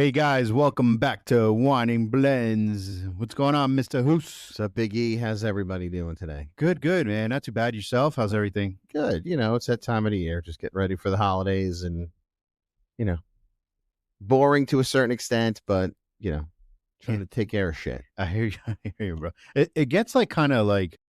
Hey guys, welcome back to Whining Blends. What's going on, Mr. Hoos? What's up, Big E? How's everybody doing today? Good, man. Not too bad. Yourself? How's everything? Good. It's that time of the year. Just get ready for the holidays and, you know, boring to a certain extent, but, trying to take care of shit. I hear you, bro. It gets like kind of like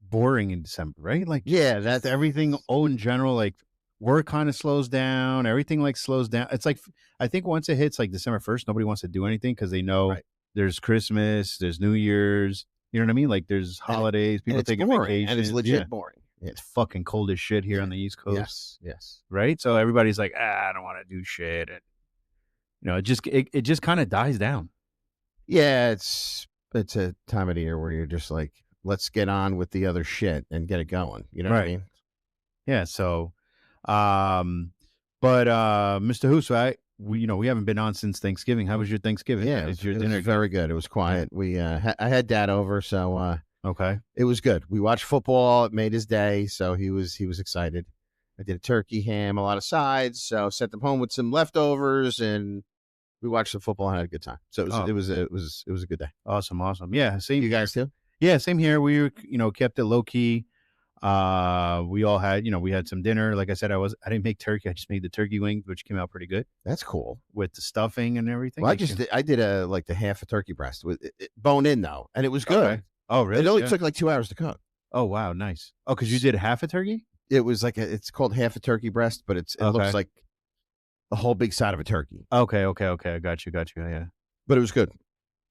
boring in December, right? Like, Yeah, that's everything in general, like work kind of slows down. Everything like slows down. It's like, I think once it hits like December 1st, nobody wants to do anything because they know right. there's Christmas, there's New Year's, you know what I mean? Like there's holidays, people it's taking boring, vacations. and it's legit boring. It's fucking cold as shit here on the East Coast. Yes. Right? So everybody's like, I don't want to do shit. And, it just kind of dies down. Yeah, it's a time of the year where you're just like, let's get on with the other shit and get it going. You know what I mean? Yeah. So, but Mr. Huso, we haven't been on since Thanksgiving. How was your Thanksgiving? Yeah, your it dinner was very good. It was quiet. We I had Dad over, so okay. It was good. We watched football. It made his day, so he was excited. I did a turkey ham, a lot of sides, so sent them home with some leftovers, and we watched the football and had a good time. So it was a good day. Awesome. Yeah, same. You guys too? Yeah, same here. We kept it low key. We all had, we had some dinner. Like I said, I didn't make turkey. I just made the turkey wings, which came out pretty good. That's cool. With the stuffing and everything. Well, I did the half a turkey breast with bone in though, and it was good. Okay. Oh, really? It only took like 2 hours to cook. Oh, wow, nice. Oh, because you did half a turkey? It was like it's called half a turkey breast, but it looks like a whole big side of a turkey. Okay. I got you. Yeah. But it was good.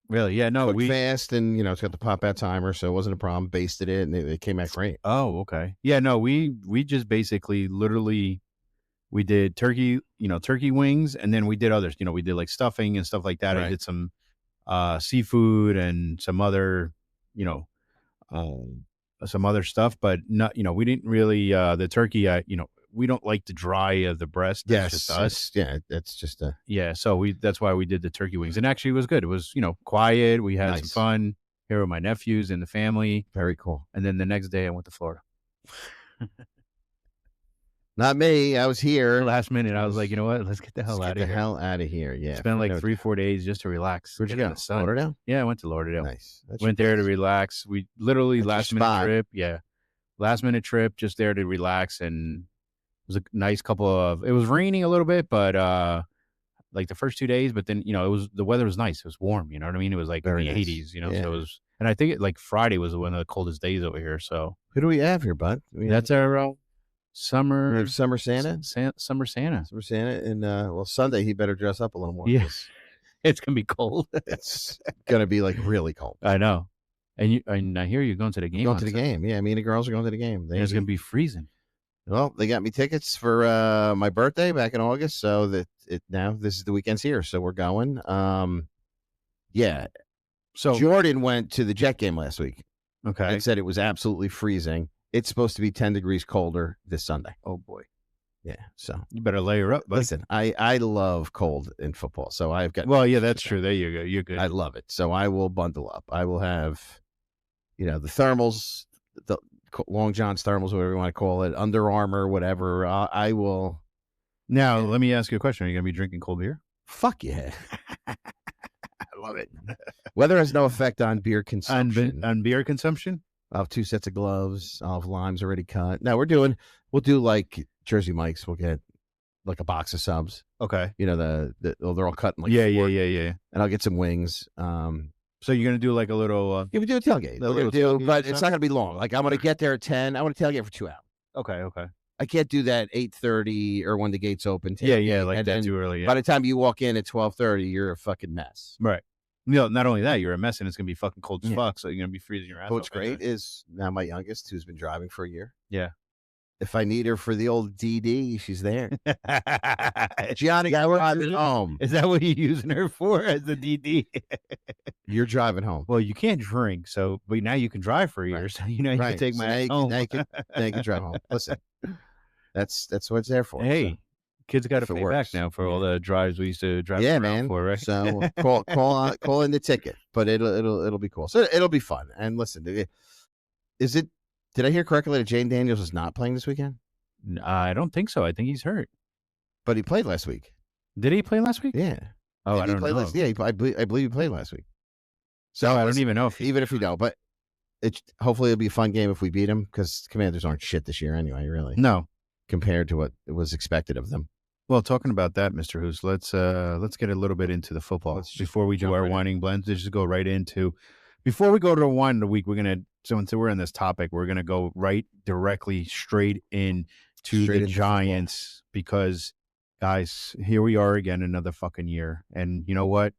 Really? Yeah. No, we fast, and it's got the pop out timer, so it wasn't a problem. Basted it, and it came out great. Oh, okay. Yeah. No, we just basically literally we did turkey, turkey wings, and then we did others. We did like stuffing and stuff like that. Right. I did some seafood and some other, some other stuff, but not. We didn't really the turkey. We don't like the dry of the breast. That's just us. That's just a So that's why we did the turkey wings, and actually it was good. It was quiet. We had some fun here with my nephews and the family. Very cool. And then the next day I went to Florida. Not me. I was here last minute. I was like, you know what? Let's get the hell out of here. Hell out of here. Yeah. Spent like 3-4 days just to relax. Where'd you go? Lauderdale? Yeah, I went to Lauderdale. Nice. Went there to relax. We literally last minute trip. Yeah. Last minute trip, just there to relax, and it was a nice it was raining a little bit, but like the first 2 days, but then the weather was nice. It was warm, you know what I mean? It was like very in the 80s, Yeah. So it was, and I think like Friday was one of the coldest days over here. So who do we have here, bud? That's our summer Santa. Summer Santa, and Sunday he better dress up a little more. Yeah. It's gonna be cold. It's gonna be like really cold. I know. And I hear you're going to the game. Going to the game. Yeah, me and the girls are going to the game. It's gonna be freezing. Well, they got me tickets for my birthday back in August, so now this is the weekend's here, so we're going. Yeah. So Jordan went to the Jet game last week. Okay. And said it was absolutely freezing. It's supposed to be 10 degrees colder this Sunday. Oh boy. Yeah. So you better layer up, buddy. Listen, I love cold in football, so I've got. Well, yeah, that's true. There you go. You're good. I love it. So I will bundle up. I will have, the thermals, the Long John's thermals, whatever you want to call it, Under Armour, whatever. I will. Now, let me ask you a question. Are you going to be drinking cold beer? Fuck yeah. I love it. Weather has no effect on beer consumption. On beer consumption? I'll have 2 sets of gloves. I'll have limes already cut. Now we'll do like Jersey Mike's. We'll get like a box of subs. Okay. They're all cut in like yeah. And I'll get some wings. So you're gonna do like a little we do a tailgate. But it's not gonna be long. Like I'm gonna get there at 10. I want to tailgate for 2 hours. Okay. I can't do that 8:30 or when the gates open. Yeah, like that too early. Yeah. By the time you walk in at 12:30, you're a fucking mess. Right. Not only that, you're a mess, and it's gonna be fucking cold as fuck. So you're gonna be freezing your ass. What's great is now my youngest, who's been driving for a year. Yeah. If I need her for the old DD, she's there. Gianni, we're driving home. Is that what you're using her for, as the DD? You're driving home. Well, you can't drink, but now you can drive for a year. Right. So you can take my ass home. Now you can drive home. Listen, that's what it's there for. Hey, so. Kids got to pay back now for all the drives we used to drive. Yeah, man. For, right? So call in the ticket, but it'll be cool. So it'll be fun. And listen, did I hear correctly that Jane Daniels is not playing this weekend? I don't think so. I think he's hurt. But he played last week. Did he play last week? Yeah. Oh, I don't know. Yeah, I believe he played last week. So I don't even know if even if we don't, but hopefully it'll be a fun game if we beat them, because Commanders aren't shit this year anyway, really. No, compared to what was expected of them. Well, talking about that, Mr. Hoos, let's get a little bit into the football before we do our whining blends. Let's just go right into. Before we go to the wine of the week, we're gonna. So until we're on this topic, we're gonna go directly straight into the Giants, because, guys, here we are again, another fucking year, and you know what?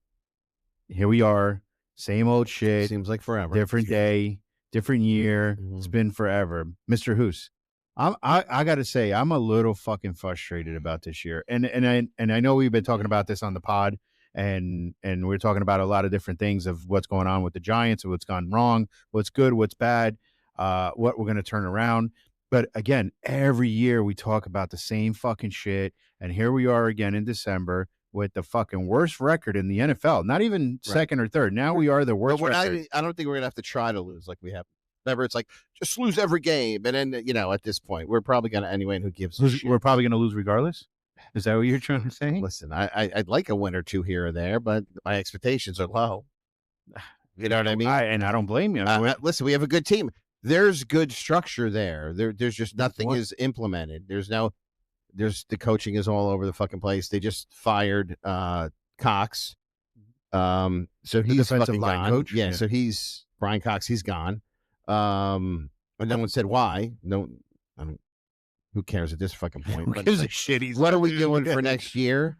Here we are, same old shit. Seems like forever. Different day, different year. Mm-hmm. It's been forever, Mr. Hoos. I got to say, I'm a little fucking frustrated about this year, and I know we've been talking about this on the pod, and we're talking about a lot of different things of what's going on with the Giants and what's gone wrong, what's good, what's bad, what we're going to turn around. But again, every year we talk about the same fucking shit, and here we are again in December with the fucking worst record in the NFL. Not even second or third. Now we are the worst record. I don't think we're gonna have to try to lose like we have. Never, it's like just lose every game, and then at this point we're probably gonna anyway. And who gives a shit? We're probably gonna lose regardless. Is that what you're trying to say? Listen, I'd like a win or two here or there, but my expectations are low. You know what I mean? And I don't blame you. Listen, we have a good team. There's good structure there. There's just nothing is implemented. There's the coaching is all over the fucking place. They just fired Cox. So he's fucking gone. Coach? Yeah, so he's Brian Cox. He's gone. And no one said why. No, who cares at this fucking point? Who gives a shit? What are we doing for next year?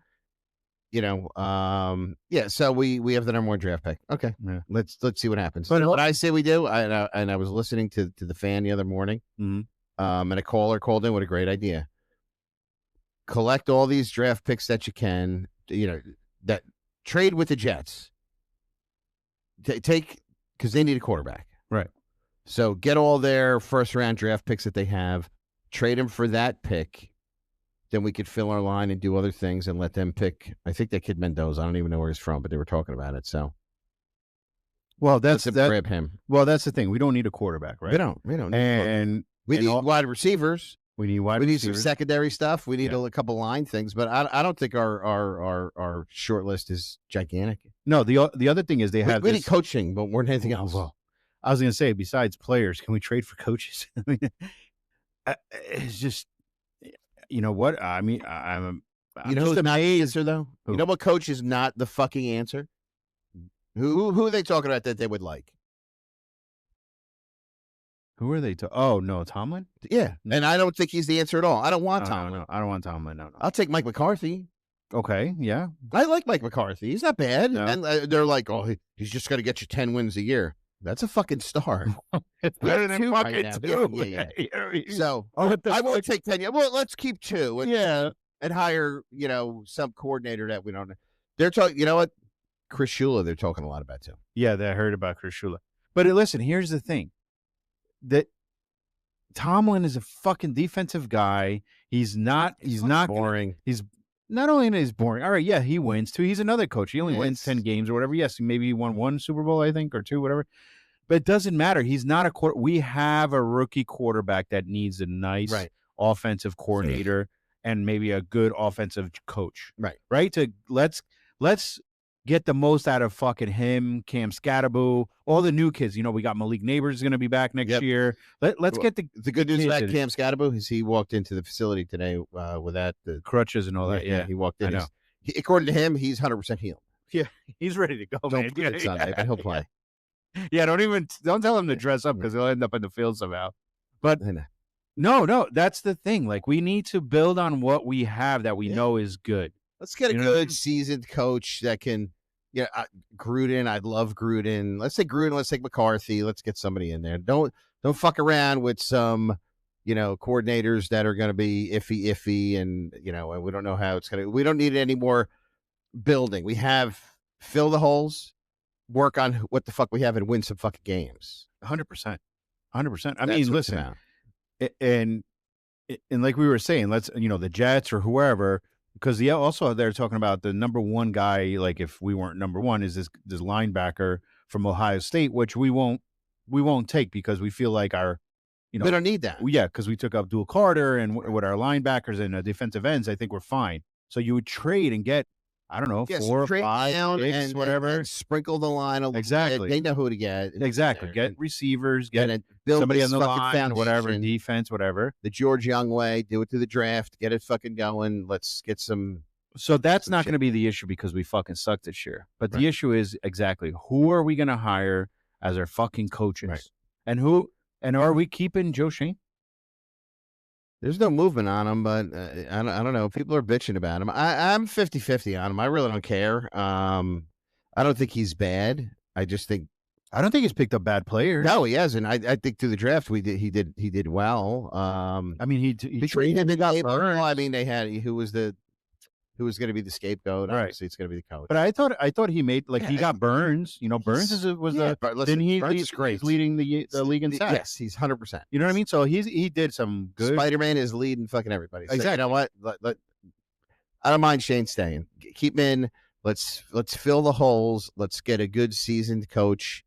So we have the number one draft pick. Okay, yeah. Let's see what happens. But what I say we do, and I was listening to the fan the other morning, and a caller called in with a great idea. Collect all these draft picks that you can, that trade with the Jets. Take, because they need a quarterback. Right. So get all their first-round draft picks that they have, trade them for that pick. Then we could fill our line and do other things and let them pick. I think that kid Mendoza, I don't even know where he's from, but they were talking about it. So, well, grab him. Well, that's the thing. We don't need a quarterback, right? We don't. And we need wide receivers. We need some secondary stuff. We need a couple line things, but I don't think our short list is gigantic. No, the other thing is they have we need coaching, but more than anything else. Well, I was going to say, besides players, can we trade for coaches? I mean, it's just, you know what? I mean, I'm who's not the answer though? Who? You know what coach is not the fucking answer? Who are they talking about that they would like? Who are they? Oh, no, Tomlin? Yeah. And I don't think he's the answer at all. I don't want Tomlin. No, I don't want Tomlin. No. I'll take Mike McCarthy. Okay, yeah. I like Mike McCarthy. He's not bad. No. And they're like, oh, he's just going to get you 10 wins a year. That's a fucking star. It's better than fucking two. Yeah. So I won't take 10. Well, let's keep 2. And hire, some coordinator that we don't know. They're talking, you know what? Chris Shula, they're talking a lot about too. Yeah, I heard about Chris Shula. But listen, here's the thing. That Tomlin is a fucking defensive guy. He's not boring. He's not only is boring. All right, yeah, he wins too. He's another coach. He only wins 10 games or whatever. Yes, maybe he won 1 Super Bowl, I think, or 2, whatever. But it doesn't matter. He's not a quarter. We have a rookie quarterback that needs a nice offensive coordinator and maybe a good offensive coach. Right. To let's get the most out of fucking him, Cam Scatterbo, all the new kids. We got Malik Neighbors is going to be back next year. Let's get the good news about Cam Scatterbo is he walked into the facility today without the crutches and all that. Yeah, he walked in. I know. According to him, he's 100% healed. Yeah, he's ready to go. Don't play it Sunday, but he'll play. Yeah, don't tell him to dress up because he'll end up in the field somehow. But no, that's the thing. Like, we need to build on what we have that we know is good. Let's get a good seasoned coach that can. Gruden. I'd love Gruden. Let's say Gruden. Let's take McCarthy. Let's get somebody in there. Don't fuck around with some, coordinators that are going to be iffy, and and we don't know how it's going to. We don't need any more building. We have fill the holes, work on what the fuck we have, and win some fucking games. 100%. I mean, listen, and like we were saying, let's the Jets or whoever. Because also they're talking about the number one guy, like if we weren't number one, is this linebacker from Ohio State, which we won't take because we feel like our, we don't need that. Yeah, because we took Abdul Carter and with our linebackers and defensive ends, I think we're fine. So you would trade and get I don't know, 4 or 5, 6, whatever. And sprinkle the line a little Exactly. bit. They know who to get. Exactly. Get receivers, get build somebody on the line, foundation, whatever, defense, whatever. The George Young way. Do it through the draft. Get it fucking going. Let's get some. So that's not going to be the issue because we fucking sucked this year. But the issue is exactly who are we going to hire as our fucking coaches? Right. And are we keeping Joe Shane? There's no movement on him, but I don't know. People are bitching about him. I'm 50-50 on him. I really don't care. I don't think he's bad. I don't think he's picked up bad players. No, he hasn't. I think through the draft he did well. I mean, he between him and Burns. I mean, they had who was going to be the scapegoat. Right. Obviously, it's going to be the coach. But I thought he made he got Burns. You know, Burns he's leading the league in sacks. Yes, he's 100%. You know what I mean? So he did some good. Spider-Man is leading fucking everybody. So, exactly. You know what? I don't mind Shane staying. Keep him in. Let's fill the holes. Let's get a good seasoned coach,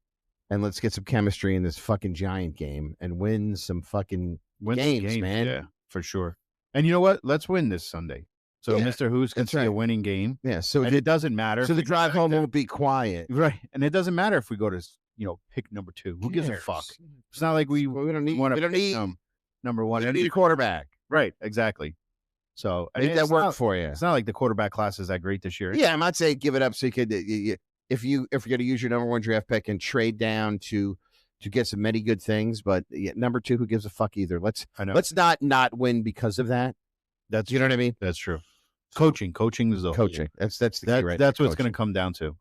and let's get some chemistry in this fucking Giant game and win some fucking games, man. Yeah, for sure. And you know what? Let's win this Sunday. So Mr. Who's can see a winning game. Yeah. So it doesn't matter. So the drive home won't be quiet. Right. And it doesn't matter if we go to, pick number 2. Who gives a fuck? It's not like we don't need number 1. We don't need a quarterback. Right. Exactly. So make that work for you. It's not like the quarterback class is that great this year. Yeah. I'm not saying give it up so you could, if you're going to use your number 1 draft pick and trade down to get some many good things, but number 2, who gives a fuck either? Let's not win because of that. That's you know what I mean? That's true. Coaching is the coaching. That's the key, right? That's what it's going to come down to.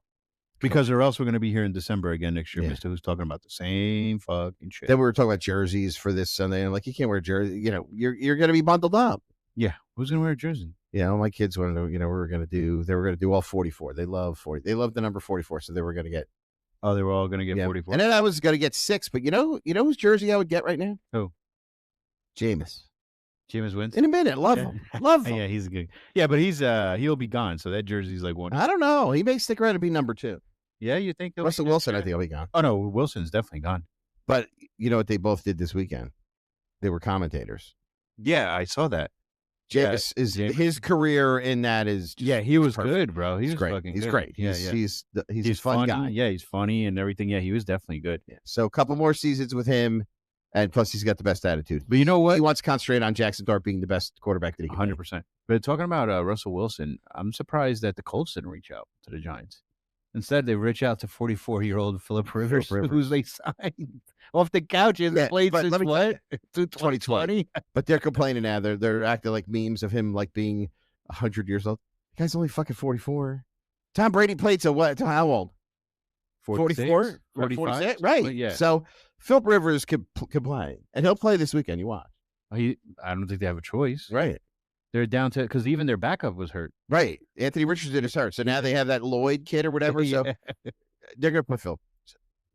Because or else we're going to be here in December again next year, Mr. Who's talking about the same fucking shit. Then we were talking about jerseys for this Sunday, and you can't wear a jersey. You're going to be bundled up. Yeah, who's going to wear a jersey? Yeah, my kids wanted to. They were going to do all 44. They love 40. They love the number 44, so they were going to get. Oh, they were all going to get 44. And then I was going to get 6, but you know whose jersey I would get right now? Who? Jameis. Jameis wins in a minute. Love him. Love him. Yeah, he's good. Yeah, but he'll be gone. So that jersey's like one. I don't know. He may stick around to be number 2. Yeah, you think Russell Wilson? I think he'll be gone. Oh no, Wilson's definitely gone. But you know what they both did this weekend? They were commentators. Yeah, I saw that. Jameis his career in that is he was good, bro. He's great. Fucking he's good. great. He's a fun guy. Yeah, he's funny and everything. Yeah, he was definitely good. Yeah. So a couple more seasons with him. And plus, he's got the best attitude. But you know what? He wants to concentrate on Jackson Dart being the best quarterback that he can. 100%. But talking about Russell Wilson, I'm surprised that the Colts didn't reach out to the Giants. Instead, they reach out to 44-year-old Phillip Rivers, who's they signed off the couch and played since what? 2020. But they're complaining now. They're acting like memes of him being 100 years old. The guy's only fucking 44. Tom Brady played till what? Till how old? 44? 45? Right. Well, yeah. So Phillip Rivers can play, and he'll play this weekend. You watch. I don't think they have a choice. Right. They're down to because even their backup was hurt. Right. Anthony Richardson is hurt, so now they have that Lloyd kid or whatever. So they're gonna put Phil.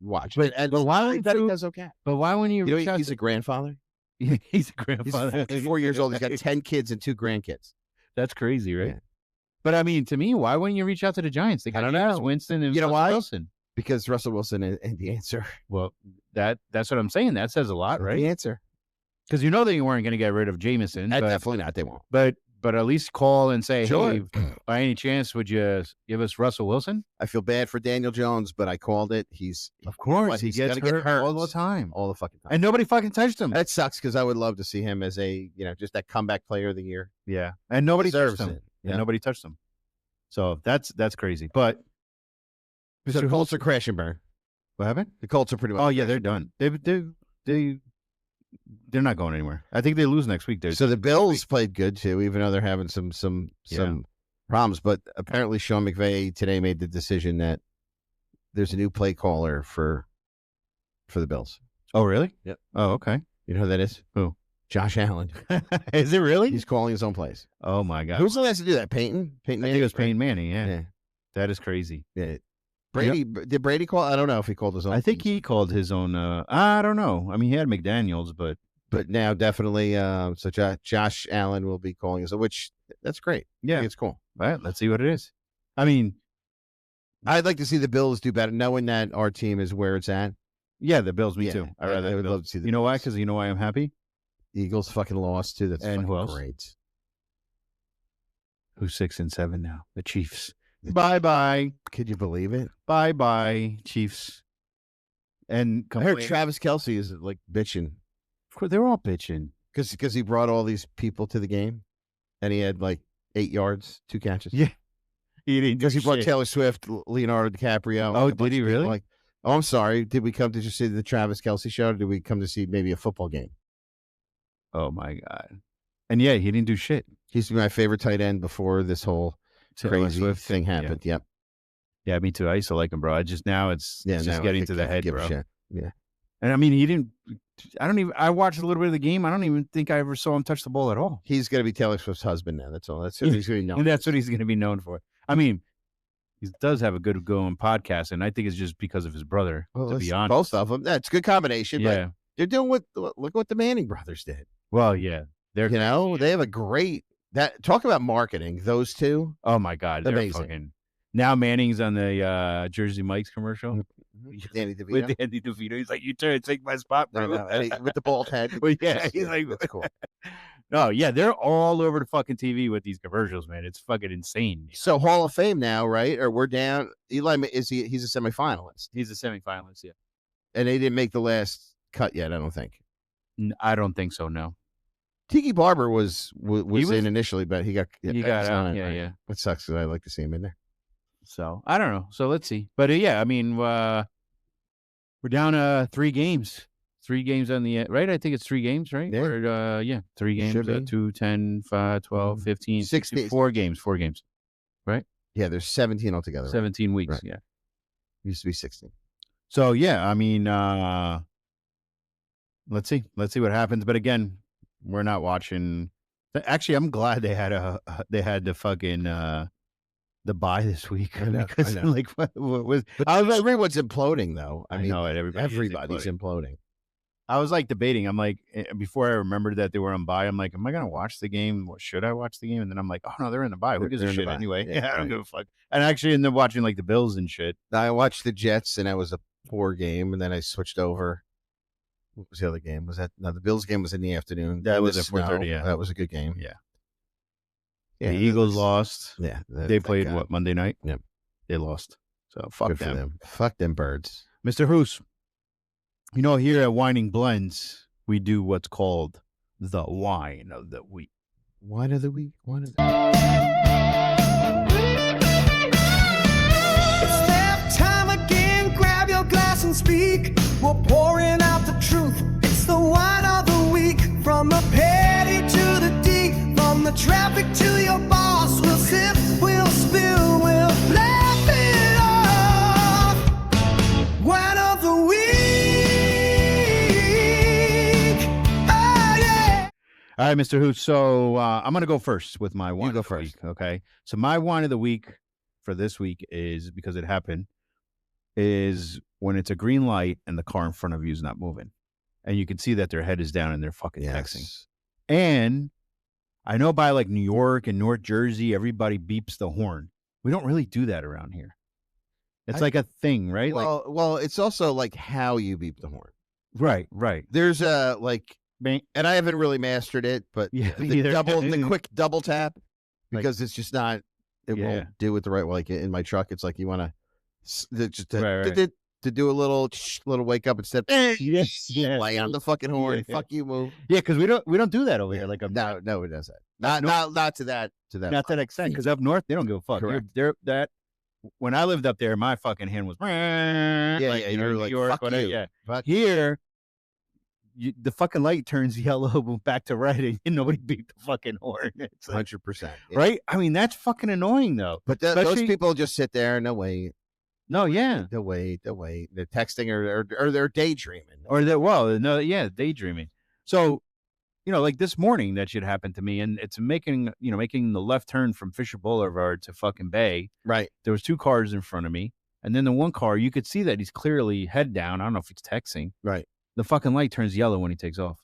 Watch. But why he does okay? But why when you he's a grandfather? He's a grandfather. He's 4 years old. He's got 10 kids and 2 grandkids. That's crazy, right? Yeah. But I mean, to me, why wouldn't you reach out to the Giants? They got I don't know. Winston and Wilson. Because Russell Wilson ain't the answer. Well, that's what I'm saying. That says a lot, right? The answer. Because you know they weren't going to get rid of Jameson. Definitely not. They won't. But at least call and say, hey, by any chance, would you give us Russell Wilson? I feel bad for Daniel Jones, but I called it. Of course. He gets hurt all the time. All the fucking time. And nobody fucking touched him. That sucks because I would love to see him as just that comeback player of the year. Yeah. And nobody touched him. Yeah. And nobody touched him. So that's crazy. But so the Colts are crash and burn. What happened? The Colts are pretty much. Oh yeah, they're done. They're not going anywhere. I think they lose next week. So the Bills played good too, even though they're having some problems. But apparently, Sean McVay today made the decision that there's a new play caller for the Bills. Oh really? Yep. Oh okay. You know who that is? Who? Josh Allen. Is it really? He's calling his own plays. Oh my god. Who's the last to do that? Peyton Manning. I think it was Peyton Manning. Yeah. That is crazy. Yeah. Brady did Brady call? I don't know if he called his own. I think he called his own. I don't know. I mean, he had McDaniels, but now definitely. So Josh Allen will be calling his, which that's great. Yeah, it's cool. All right, let's see what it is. I mean, I'd like to see the Bills do better, knowing that our team is where it's at. Yeah, the Bills. Me too. I would love to see the. You know why? Because you know why I'm happy. Eagles fucking lost too. That's and who else? Great. Who's 6-7 now? The Chiefs. Bye-bye. Could you believe it? Bye-bye, Chiefs. And I heard Travis Kelce is like bitching. Of course, they're all bitching. Because he brought all these people to the game, and he had like 8 yards, 2 catches. Yeah. Because he brought Taylor Swift, Leonardo DiCaprio. Oh, did he really? Like, oh, I'm sorry. Did we come to just see the Travis Kelce show, or did we come to see maybe a football game? Oh, my God. And yeah, he didn't do shit. He used to be my favorite tight end before this whole crazy Swift thing happened. Yeah. Yep. Yeah, me too. I used to like him, bro. It's just getting to the head, bro. Shit. Yeah. And I mean, I watched a little bit of the game. I don't even think I ever saw him touch the ball at all. He's going to be Taylor Swift's husband now. That's all. That's what he's going to be known. And that's what he's going to be known for. I mean, he does have a good going podcast, and I think it's just because of his brother, to be honest. Both of them. That's a good combination. Yeah. But they're doing look what the Manning brothers did. Well, yeah. They have a great, talk about marketing, those two. Oh, my God. They're amazing. Now Manning's on the Jersey Mike's commercial. With Andy DeVito. With Andy DeVito. He's like, you turn, take my spot, bro. With the bald head. Well, yeah. He's like, that's cool. No, yeah, they're all over the fucking TV with these commercials, man. It's fucking insane. So Hall of Fame now, right? Or we're down. Eli, he's a semifinalist. He's a semifinalist, yeah. And they didn't make the last cut yet, I don't think. I don't think so, no. Tiki Barber was in initially, but he got out. Yeah. It sucks because I like to see him in there. So I don't know. So let's see. But yeah, I mean, we're down 3 games. 3 games on the right. I think it's 3 games, right? Yeah. Or, 3 games. 2, 10, 5, 12, 15, 16, 4 games. 4 games. Right? Yeah, there's 17 altogether. 17 weeks. Right. Yeah. Used to be 16. So yeah, I mean, let's see what happens. But again, we're not watching. Actually, I'm glad they had the fucking the bye this week. I know. Like what was? Everyone's imploding though. I mean, know it. Everybody's imploding. I was like debating. I'm like, before I remembered that they were on bye, I'm like, am I gonna watch the game? What should I watch the game? And then I'm like, oh no, they're in the bye. Who gives a shit anyway? Yeah, I don't give a fuck. And I actually ended up watching like the Bills and shit. I watched the Jets, and that was a poor game. And then I switched over. What was the other game? Was that the Bills game was in the afternoon? That was at 4:30. Yeah, that was a good game. Yeah. The Eagles lost. Yeah, they played what, Monday night? Yep, they lost. So fuck good them. For them. Fuck them birds. Mr. Hoos, here at Whining Blends, we do what's called the wine of the week. Wine of the week. It's that time again. Grab your glass and speak. We're pouring out the truth. It's the wine of the week. From the petty to the deep, from the traffic to your boss. We'll sip, we'll spill, we'll laugh it off. Wine of the week. Oh, yeah. All right, Mr. Hoot. So I'm going to go first with my wine. You go of the first. Week, okay. So my wine of the week for this week is, because it happened, is when it's a green light and the car in front of you is not moving. And you can see that their head is down and they're fucking texting. And I know by like New York and North Jersey, everybody beeps the horn. We don't really do that around here. It's like a thing, right? Well, it's also like how you beep the horn. Right. There's a and I haven't really mastered it, but the quick double tap, because it's just not, it won't do it the right way. Like in my truck, it's like you want to do a little wake up instead of lay on the fucking horn. Fuck you, move. Yeah, because we don't do that over here. Like no, it doesn't. Not to that not that extent. Because up north they don't give a fuck. Correct. That when I lived up there, my fucking hand was you're like York, fuck whatever, you. Yeah. Fuck here, the fucking light turns yellow back to red, and nobody beat the fuking horn. It's 100%, right? I mean, that's fucking annoying though. But those people just sit there and they'll wait. No, yeah. They'll wait. They're texting or they're daydreaming. Daydreaming. So, like this morning that shit happened to me, and it's making the left turn from Fisher Boulevard to fucking Bay. Right. There was 2 cars in front of me, and then the one car, you could see that he's clearly head down. I don't know if he's texting. Right. The fucking light turns yellow when he takes off.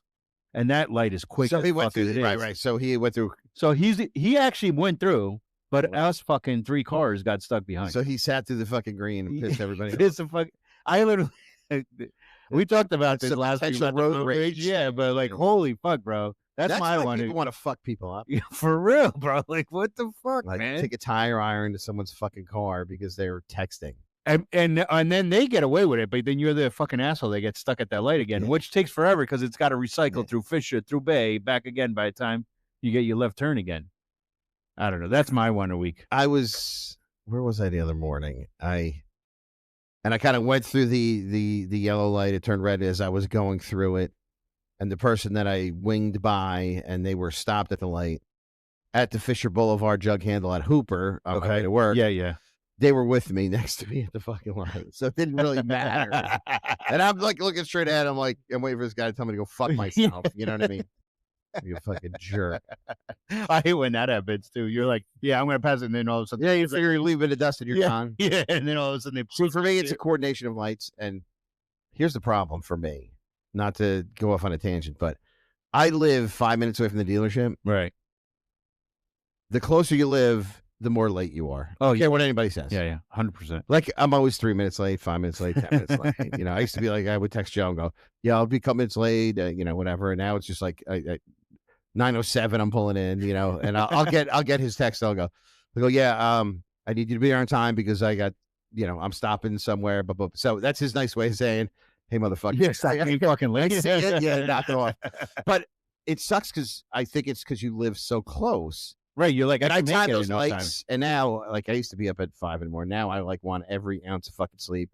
And that light is quick. So he went through. Right. So he went through. So he actually went through. But us fucking 3 cars got stuck behind. So he sat through the fucking green and pissed everybody off. I literally, we talked about this last week. Road rage. Yeah, but like, holy fuck, bro. That's my why one. People want to fuck people up. Yeah, for real, bro. Like, what the fuck, Like, man? take a tire iron to someone's fucking car because they were texting. And then they get away with it, but then you're the fucking asshole. They get stuck at that light again, which takes forever because it's got to recycle through Fisher, through Bay, back again by the time you get your left turn again. I don't know. That's my one a week. Where was I the other morning? I kind of went through the yellow light. It turned red as I was going through it. And the person that I winged by, and they were stopped at the light at the Fisher Boulevard jug handle at Hooper on my way to work. Yeah. They were with me next to me at the fucking light. So it didn't really matter. And I'm like looking straight at him, like, I'm waiting for this guy to tell me to go fuck myself. You know what I mean? You fucking jerk. I hate when that happens too. You're like, yeah, I'm gonna pass it, and then all of a sudden, Yeah, you figure you leave it in the dust and you're gone. Yeah, and then all of a sudden, See, for me, it's a coordination of lights. And here's the problem for me. Not to go off on a tangent, but I live 5 minutes away from the dealership. right. The closer you live, the more late you are. I don't care what anybody says. Yeah, 100%. Like, I'm always 3 minutes late, 5 minutes late, 10 minutes late. You know, I used to be like, I would text Joe and go, yeah, I'll be a couple minutes late, whatever. And now it's just like 9:07, I'm pulling in, and I'll get his text. I'll go, yeah, I need you to be there on time because I got, I'm stopping somewhere. But so that's his nice way of saying, hey, motherfucker. Yes, I ain't fucking late. Yeah, knock it off. But it sucks because I think it's because you live so close. Right, you're like, And I time those no lights, and now, like, I used to be up at 5 in the morning. Now I want every ounce of fucking sleep.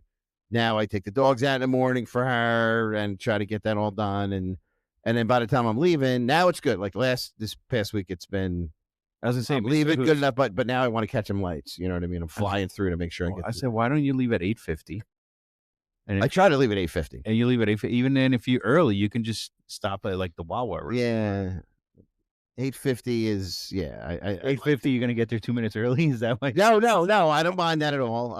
Now I take the dogs out in the morning for her and try to get that all done, and then by the time I'm leaving, now it's good. Like this past week, it's been. I was gonna say, I'm leaving good enough, but now I want to catch them lights. You know what I mean? I'm flying through to make sure I get. I said, why don't you leave at 8:50? And I try to leave at 8:50. And you leave at 8:50. Even then, if you're early, you can just stop at like the Wawa. Right? Yeah. 8:50 is 8:50. You're gonna get there 2 minutes early. Is that why? No. I don't mind that at all.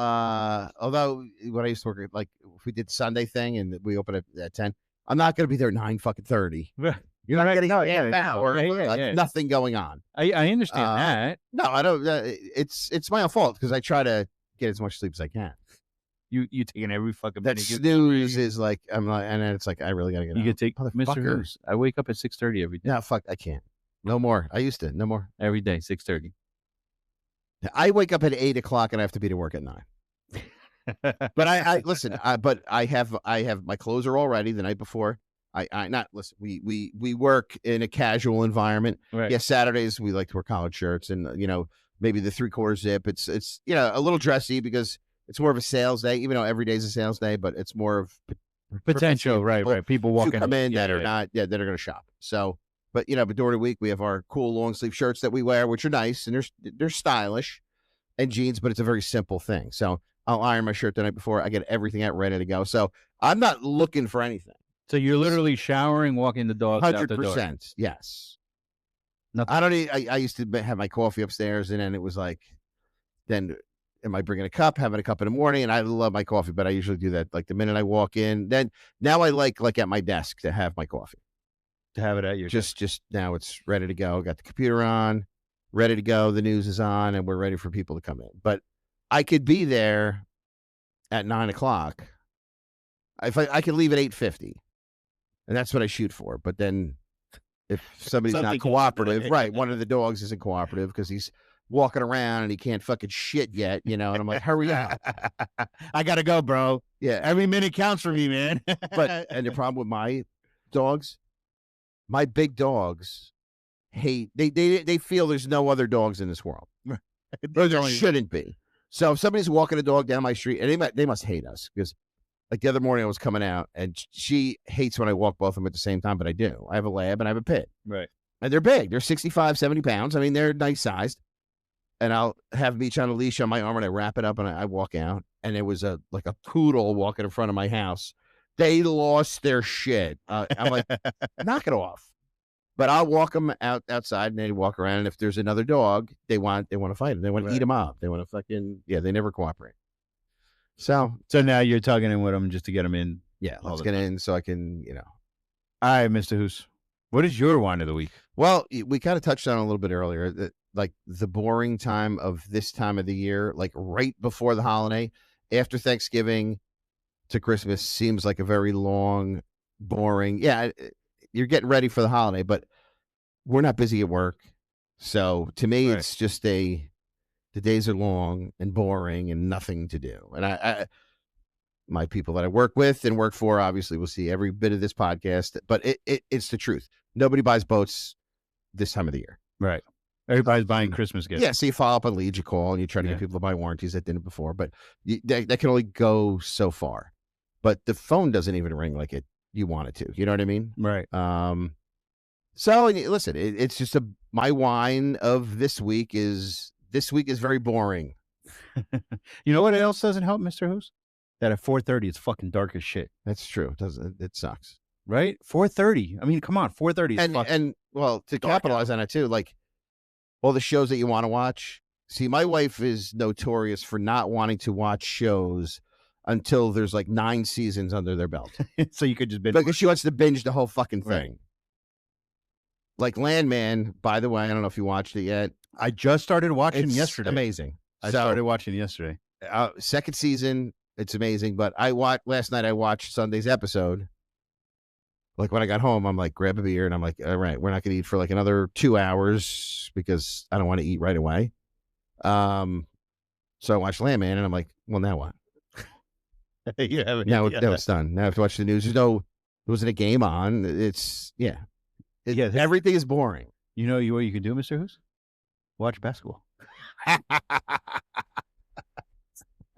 Although when I used to work, like if we did Sunday thing and we open at 10, I'm not gonna be there 9:30. You're not getting an hour. Nothing going on. I understand that. No, I don't. It's my own fault because I try to get as much sleep as I can. You taking every fucking that snooze is like I'm like, and then it's like I really gotta get. You could take Mr. Who's. I wake up at 6:30 every day. No, fuck, I can't. No more. I used to. No more. Every day, 6:30. I wake up at 8 o'clock and I have to be to work at 9. But I listen. But I have my clothes are all ready the night before. We work in a casual environment. Right. Yeah, Saturdays we like to wear collared shirts and maybe the 3/4 zip. It's a little dressy because it's more of a sales day. Even though every day is a sales day, but it's more of potential. Right. People walking come in that are not that are going to shop. So. But but during the week we have our cool long sleeve shirts that we wear, which are nice and they're stylish, and jeans. But it's a very simple thing. So I'll iron my shirt the night before. I get everything out ready to go. So I'm not looking for anything. So you're literally showering, walking the dog. 100%. Yes. Nothing. I don't need. I used to have my coffee upstairs, and then it was like, then am I bringing a cup? Having a cup in the morning, and I love my coffee, but I usually do that like the minute I walk in. Then now I like at my desk to have my coffee. To have it at your just now it's ready to go. Got the computer on, ready to go. The news is on, and we're ready for people to come in. But I could be there at 9 o'clock. If I could leave at 8:50, and that's what I shoot for. But then if somebody's not cooperative, right? One of the dogs isn't cooperative because he's walking around and he can't fucking shit yet, and I'm like, hurry up. I gotta go, bro. Yeah. Every minute counts for me, man. And the problem with my dogs, my big dogs hate, they feel there's no other dogs in this world. There shouldn't be. So if somebody's walking a dog down my street, and they must hate us because like the other morning I was coming out and she hates when I walk both of them at the same time, but I do. I have a lab and I have a pit. Right. And they're big. They're 65, 70 pounds. I mean, they're nice sized. And I'll have them each on a leash on my arm and I wrap it up and I walk out. And there was a poodle walking in front of my house. They lost their shit. I'm like, knock it off. But I'll walk them outside and they walk around. And if there's another dog, they want to fight them. They want to eat them up. They want to fucking, they never cooperate. So now you're tugging in with them just to get them in. Yeah, let's get in so I can, All right, Mr. Hoos. What is your wine of the week? Well, we kind of touched on it a little bit earlier that like the boring time of this time of the year, like right before the holiday, after Thanksgiving to Christmas seems like a very long, boring. Yeah, you're getting ready for the holiday, but we're not busy at work. So to me, Right. it's just the days are long and boring and nothing to do. And I my people that I work with and work for obviously will see every bit of this podcast, but it's the truth. Nobody buys boats this time of the year. Right. Everybody's buying Christmas gifts. Yeah, so you follow up on leads, you call, and you try to get people to buy warranties that didn't before, but that can only go so far. But the phone doesn't even ring like you want it to. You know what I mean? Right. So listen, it's just my whine of this week is very boring. You know what else doesn't help, Mr. Who's? That at 4:30 it's fucking dark as shit. That's true. It sucks. Right? 4:30. I mean, come on, 4:30 is fucking and well, to capitalize on it too, like all the shows that you want to watch. See, my wife is notorious for not wanting to watch shows until there's like 9 seasons under their belt. So you could just binge. Because she wants to binge the whole fucking thing. Right. Like Landman, by the way, I don't know if you watched it yet. I just started watching yesterday. Amazing. I started watching yesterday. Second season, it's amazing. But last night I watched Sunday's episode. Like when I got home, I'm like, grab a beer, and I'm like, all right, we're not going to eat for like another 2 hours because I don't want to eat right away. So I watched Landman, and I'm like, well, now what? You haven't. Now it's done. Now I have to watch the news. There wasn't a game on. Everything is boring. You know what you can do, Mr. Who's? Watch basketball.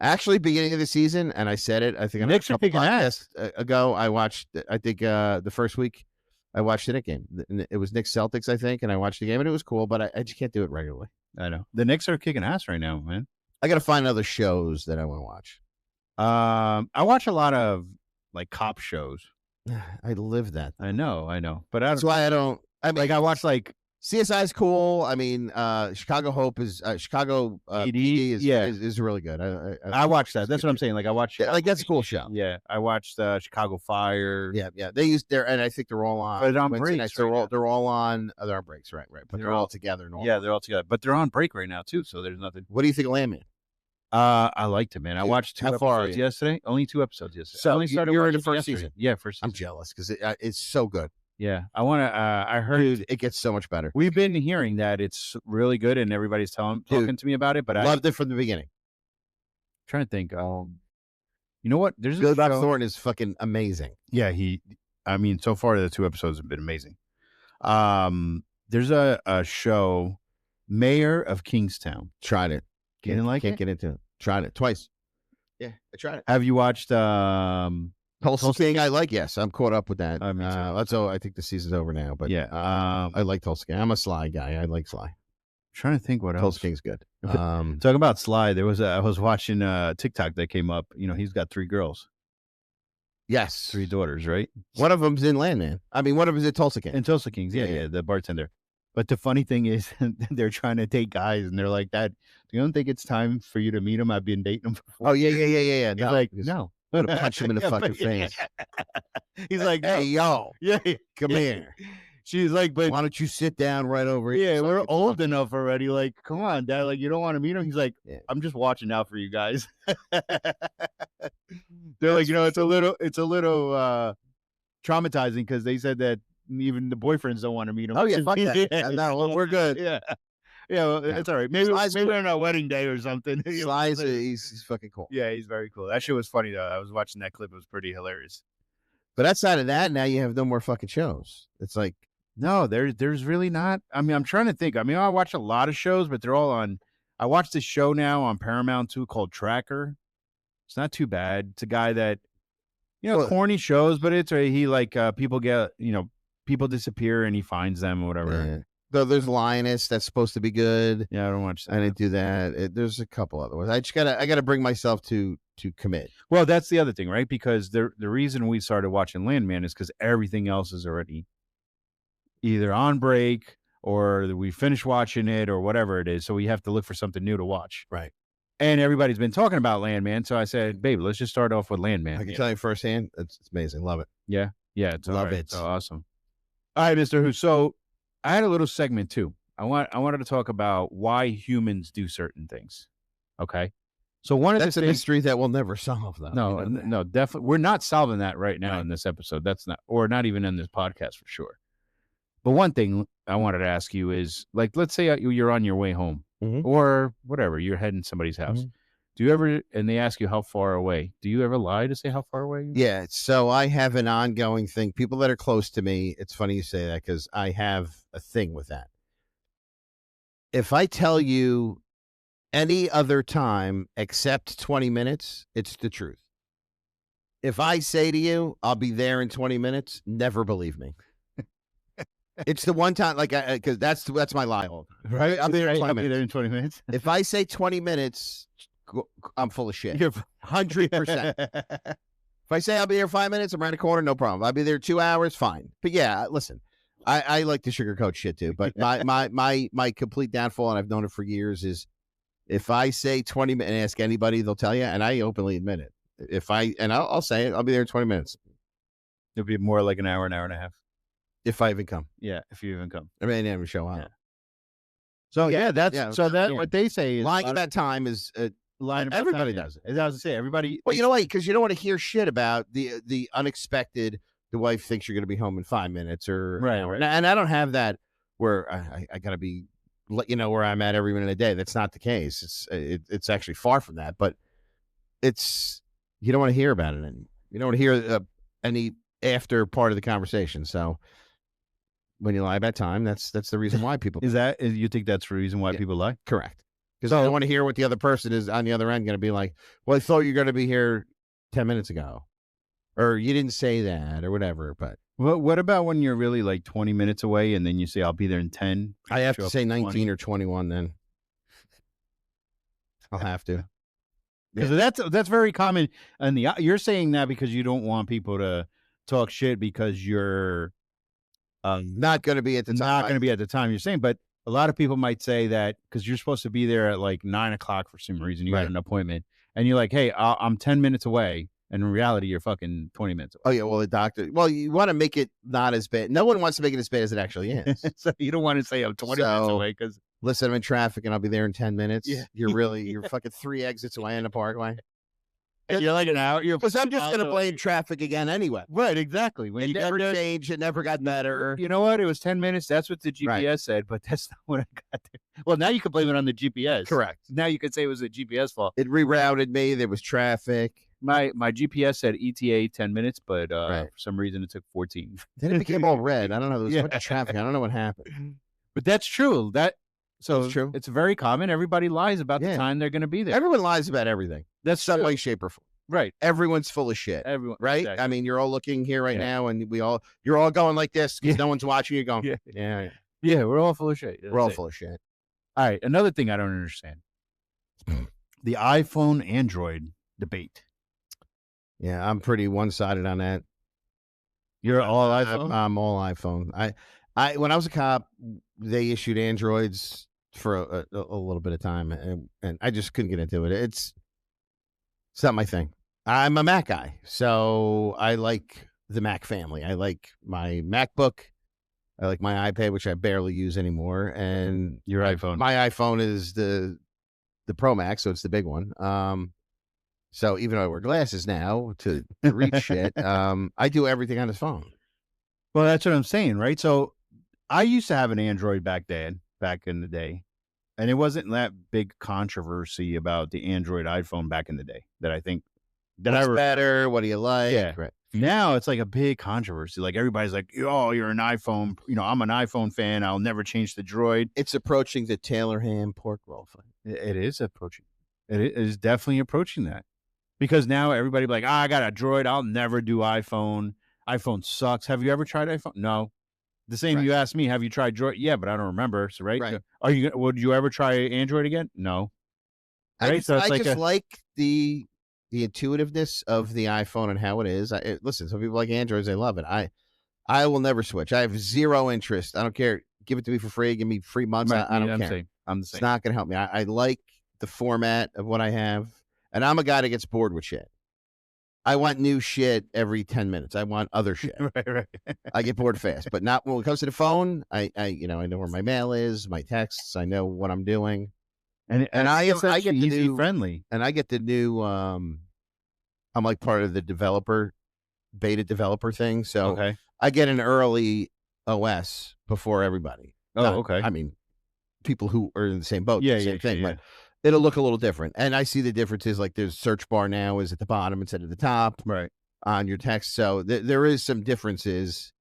Actually, beginning of the season, and I said it, I think Knicks are kicking ass. Ago, I watched, I think the first week, I watched the Knicks game. It was Knicks Celtics, I think, and I watched the game, and it was cool, but I just can't do it regularly. I know. The Knicks are kicking ass right now, man. I got to find other shows that I want to watch. I watch a lot of like cop shows. I live that. I know. But that's why I don't. I mean, I watch like CSI is cool. I mean, Chicago Hope is Chicago PD is really good. I watched that. That's what I'm saying. Like I watched. Like that's a cool show. Yeah, I watched Chicago Fire. Yeah. They use and I think they're all on. But on breaks. They're all on. They're on breaks, right? But they're all together. Yeah, they're all together. But they're on break right now too, so there's nothing. What do you think of Landman? I liked it, man. I watched 2 episodes yesterday. Only 2 episodes yesterday. So you're in the first season. Yeah, first season. I'm jealous because it's so good. Yeah, I want to. I heard it gets so much better. We've been hearing that it's really good, and everybody's talking to me about it. But I loved it from the beginning. Trying to think. You know what? There's Billy Bob Thornton is fucking amazing. Yeah, I mean, so far the 2 episodes have been amazing. There's a show, Mayor of Kingstown. Tried it. Can't get into it. Tried it twice. Yeah, I tried it. Have you watched Tulsa King? I like. Yes, I'm caught up with that. I think the season's over now. But yeah, I like Tulsa King. I'm a Sly guy. I like Sly. Trying to think what else. Tulsa King's good. Talking about Sly, I was watching TikTok that came up. You know, he's got 3 girls. Yes, 3 daughters, right? One of them's in Landman. I mean, one of them's in Tulsa King. In Tulsa Kings, yeah, the bartender. But the funny thing is, they're trying to date guys, and they're like, "Dad, do you don't think it's time for you to meet him? I've been dating him before." Oh yeah. He's like, "No." I'm gonna punch him in the fucking face. He's like, "Hey, yo, come yeah. here." She's like, "But why don't you sit down right over here?" Yeah, we're old enough already. Like, come on, Dad. Like, you don't want to meet him? He's like, "I'm just watching out for you guys." They're like, it's a little traumatizing because they said that even the boyfriends don't want to meet him. Oh yeah, fuck that. No, we're good. Yeah, well, it's all right. Maybe on our wedding day or something. Sly's he's fucking cool. Yeah, he's very cool. That shit was funny though. I was watching that clip. It was pretty hilarious. But outside of that, now you have no more fucking shows. It's like no, there's really not. I mean, I'm trying to think. I mean, I watch a lot of shows, but they're all on. I watch this show now on Paramount too called Tracker. It's not too bad. It's a guy that corny shows, but it's people get people disappear and he finds them or whatever. Yeah. Though there's Lioness that's supposed to be good. Yeah, I don't watch that. I didn't do that. There's a couple other ones. I gotta bring myself to commit. Well, that's the other thing, right? Because the reason we started watching Landman is because everything else is already either on break or we finish watching it or whatever it is. So we have to look for something new to watch. Right. And everybody's been talking about Landman. So I said, babe, let's just start off with Landman. I can tell you firsthand. It's amazing. Love it. Yeah. Yeah. Love it. It's awesome. All right, Mr. Who. So I had a little segment too. I wanted to talk about why humans do certain things. Okay. So that's a mystery that we'll never solve, though. No, definitely. We're not solving that right now in this episode. That's not, or not even in this podcast for sure. But one thing I wanted to ask you is, like, let's say you're on your way home or whatever, you're heading to somebody's house. Do you ever, and they ask you how far away, do you ever lie to say how far away? Yeah. So I have an ongoing thing. People that are close to me, it's funny you say that because I have a thing with that. If I tell you any other time except 20 minutes, it's the truth. If I say to you, I'll be there in 20 minutes, never believe me. It's the one time, like, because that's my lie hold. Right? I'll be there in 20 minutes. If I say 20 minutes, I'm full of shit. You're 100%. If I say I'll be there 5 minutes, I'm around the corner, no problem. I'll be there 2 hours, fine. But yeah, listen, I like to sugarcoat shit too. But my complete downfall, and I've known it for years, is if I say 20 minutes and ask anybody, they'll tell you, and I openly admit it. I'll say it, I'll be there in 20 minutes. It'll be more like an hour and a half. If I even come. Yeah, if you even come. I may never show up. Yeah. So what they say is lying about time is lying about everybody time. Does it. As I was to say, everybody. Well, you know what? Because you don't want to hear shit about the unexpected. The wife thinks you're going to be home in 5 minutes, or right. And I don't have that where I got to be, where I'm at every minute of the day. That's not the case. It's actually far from that. But you don't want to hear about it, and you don't want to hear any after part of the conversation. So. When you lie about time, that's the reason why people. You think that's the reason why people lie? Correct. Because I don't want to hear what the other person is on the other end going to be like. Well, I thought you were going to be here 10 minutes ago, or you didn't say that, or whatever. But what about when you're really like 20 minutes away, and then you say I'll be there in 10? I have to say 19 or 21. Then I'll have to. Because that's very common. And you're saying that because you don't want people to talk shit because you're. Not going to be at the time. Not going to be at the time you're saying, but a lot of people might say that because you're supposed to be there at like 9 o'clock for some reason. You got an appointment, and you're like, "Hey, I'm 10 minutes away," and in reality, you're fucking 20 minutes away. Oh yeah, well the doctor. Well, you want to make it not as bad. No one wants to make it as bad as it actually is. So you don't want to say I'm 20 minutes away because listen, I'm in traffic and I'll be there in 10 minutes. Yeah, you're fucking 3 exits away in the parkway. You're like an hour. Because I'm just going to blame traffic again anyway. Right, exactly. When it never changed. It never got better. You know what? It was 10 minutes. That's what the GPS said, but that's not what I got there. Well, now you can blame it on the GPS. Correct. Now you could say it was the GPS fault. It rerouted me. There was traffic. My GPS said ETA 10 minutes, but for some reason it took 14. Then it became all red. I don't know. There was so much traffic. I don't know what happened. But that's true. That's true. It's very common. Everybody lies about the time they're going to be there. Everyone lies about everything. That's some way, shape, or form. Right. Everyone's full of shit. Everyone. Right. Exactly. I mean, you're all looking here right now, and you're all going like this because no one's watching you going. Yeah. We're all full of shit. We're all full of shit. All right. Another thing I don't understand: the iPhone Android debate. Yeah, I'm pretty one-sided on that. You're all iPhone. I'm all iPhone. I when I was a cop, they issued Androids for a little bit of time, and I just couldn't get into it. It's not my thing. I'm a Mac guy, so I like the Mac family. I like my MacBook. I like my iPad, which I barely use anymore, and your iPhone. My iPhone is the Pro Max, so it's the big one. So even though I wear glasses now to read shit, I do everything on his phone. Well, that's what I'm saying, right? So I used to have an Android back in the day, and it wasn't that big controversy about the Android iPhone back in the day that I think that What's better. What do you like? Yeah. Right. Now it's like a big controversy. Like everybody's like, "Oh, you're an iPhone." I'm an iPhone fan. I'll never change the Droid. It's approaching the Taylor ham pork roll fight. It is approaching. It is definitely approaching that. Because now everybody be like, I got a Droid. I'll never do iPhone. iPhone sucks. Have you ever tried iPhone? No. The same you asked me, have you tried Droid? Yeah, but I don't remember. So, right? Would you ever try Android again? No. Right? I just like the intuitiveness of the iPhone and how it is. Listen, some people like Androids. They love it. I will never switch. I have zero interest. I don't care. Give it to me for free. Give me 3 months. Right. I don't care. I'm the same. It's not going to help me. I like the format of what I have. And I'm a guy that gets bored with shit. I want new shit every 10 minutes. I want other shit. Right. I get bored fast, but not when it comes to the phone. I know where my mail is, my texts. I know what I'm doing, and I get the new friendly, and I get the new. I'm like part of the beta developer thing, so I get an early OS before everybody. Okay. I mean, people who are in the same boat, Yeah, same thing, yeah. but it'll look a little different. And I see the differences, like there's search bar now is at the bottom instead of the top Right. on your text. So there is some differences.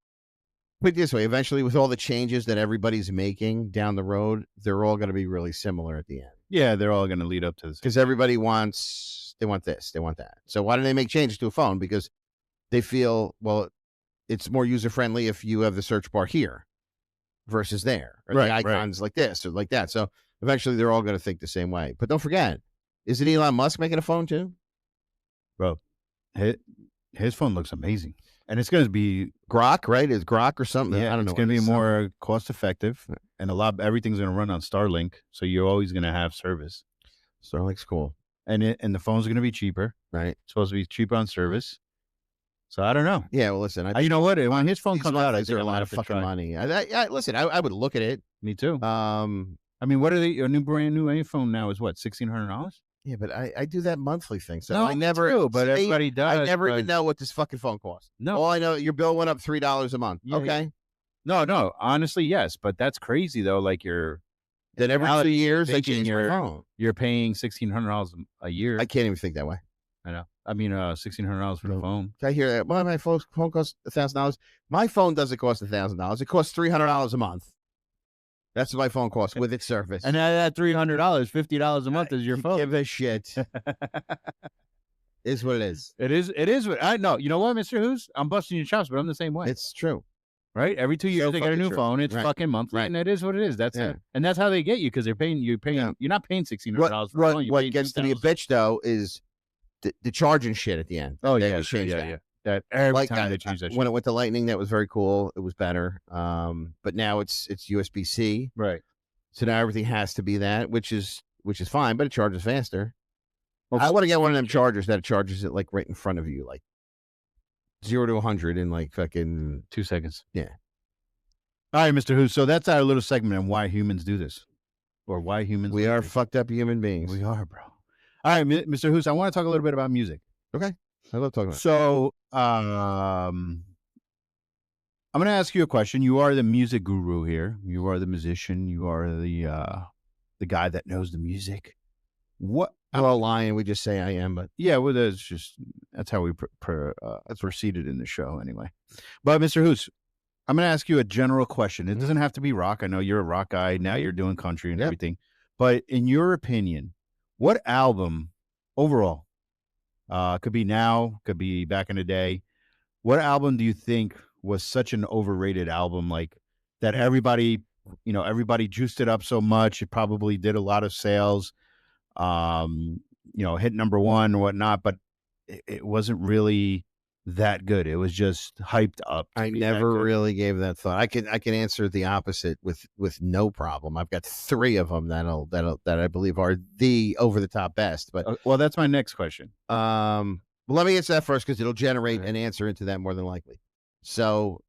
Put it this way, eventually with all the changes that everybody's making down the road, they're all going to be really similar at the end. Yeah, they're all going to lead up to this. Because everybody wants, they want this, they want that. So why do they make changes to a phone? Because they feel, well, it's more user-friendly if you have the search bar here versus there. Or the icons like this or like that. So eventually they're all going to think the same way. But don't forget, isn't Elon Musk making a phone too? Bro, his phone looks amazing. And it's going to be Grok, right? Is Grok or something? Yeah, I don't know. It's going to be more cost effective, and everything's going to run on Starlink, so you're always going to have service. Starlink's cool, and the phone's going to be cheaper, right? It's supposed to be cheaper on service. So I don't know. Yeah, well, listen, you know what? When his phone comes out, I think a lot of fucking money. Listen, I would look at it. Me too. I mean, what are they? A brand new iPhone now is what, $1,600? Yeah, but I do that monthly thing, so no, I never. True, but everybody does. I never even know what this fucking phone costs. No, all I know, your bill went up $3 a month. Yeah, okay. Yeah. No, honestly, yes, but that's crazy though. Like then every 2 years they change your phone. You're paying $1,600 a year. I can't even think that way. I know. I mean, $1,600 for the phone. I hear that. Well, my phone costs $1,000. My phone doesn't cost $1,000. It costs $300 a month. That's what my phone costs with its service. And that $300, $50 a month is your phone. Give a shit. Is what it is. It is what I know. You know what, Mr. Who's? I'm busting your chops, but I'm the same way. It's true. Right? Every 2 years they get a new phone. It's fucking monthly, and it is what it is. That's it. And that's how they get you, because you're paying. You're not paying $1,600 for a phone. What gets to be a bitch though is the charging shit at the end. Oh yeah, yeah. That every time they change that shit. When it went to Lightning, that was very cool. It was better. But now it's USB-C. Right. So now everything has to be that, which is fine, but it charges faster. Well, I want to get one of them chargers that charges it like right in front of you, like 0 to 100 in like fucking 2 seconds. Yeah. All right, Mr. Who. So that's our little segment on why humans do this, or why humans. We are fucked up human beings. We are, bro. All right, Mr. Hoos, I want to talk a little bit about music. Okay. I love talking about it. So, I'm going to ask you a question. You are the music guru here. You are the musician. You are the guy that knows the music. What? I'm all lying. We just say I am, but yeah, well, that's how we proceeded in the show anyway. But Mr. Hoos, I'm going to ask you a general question. It doesn't have to be rock. I know you're a rock guy. Now you're doing country and everything. But in your opinion, what album overall, could be now, could be back in the day, what album do you think was such an overrated album, like that everybody juiced it up so much, it probably did a lot of sales, hit number one or whatnot, but it wasn't really that good. It was just hyped up. I never really gave that thought. I can answer the opposite with no problem. I've got 3 of them that I believe are the over the top best. But well, that's my next question. Well, let me answer that first because it'll generate an answer into that more than likely. So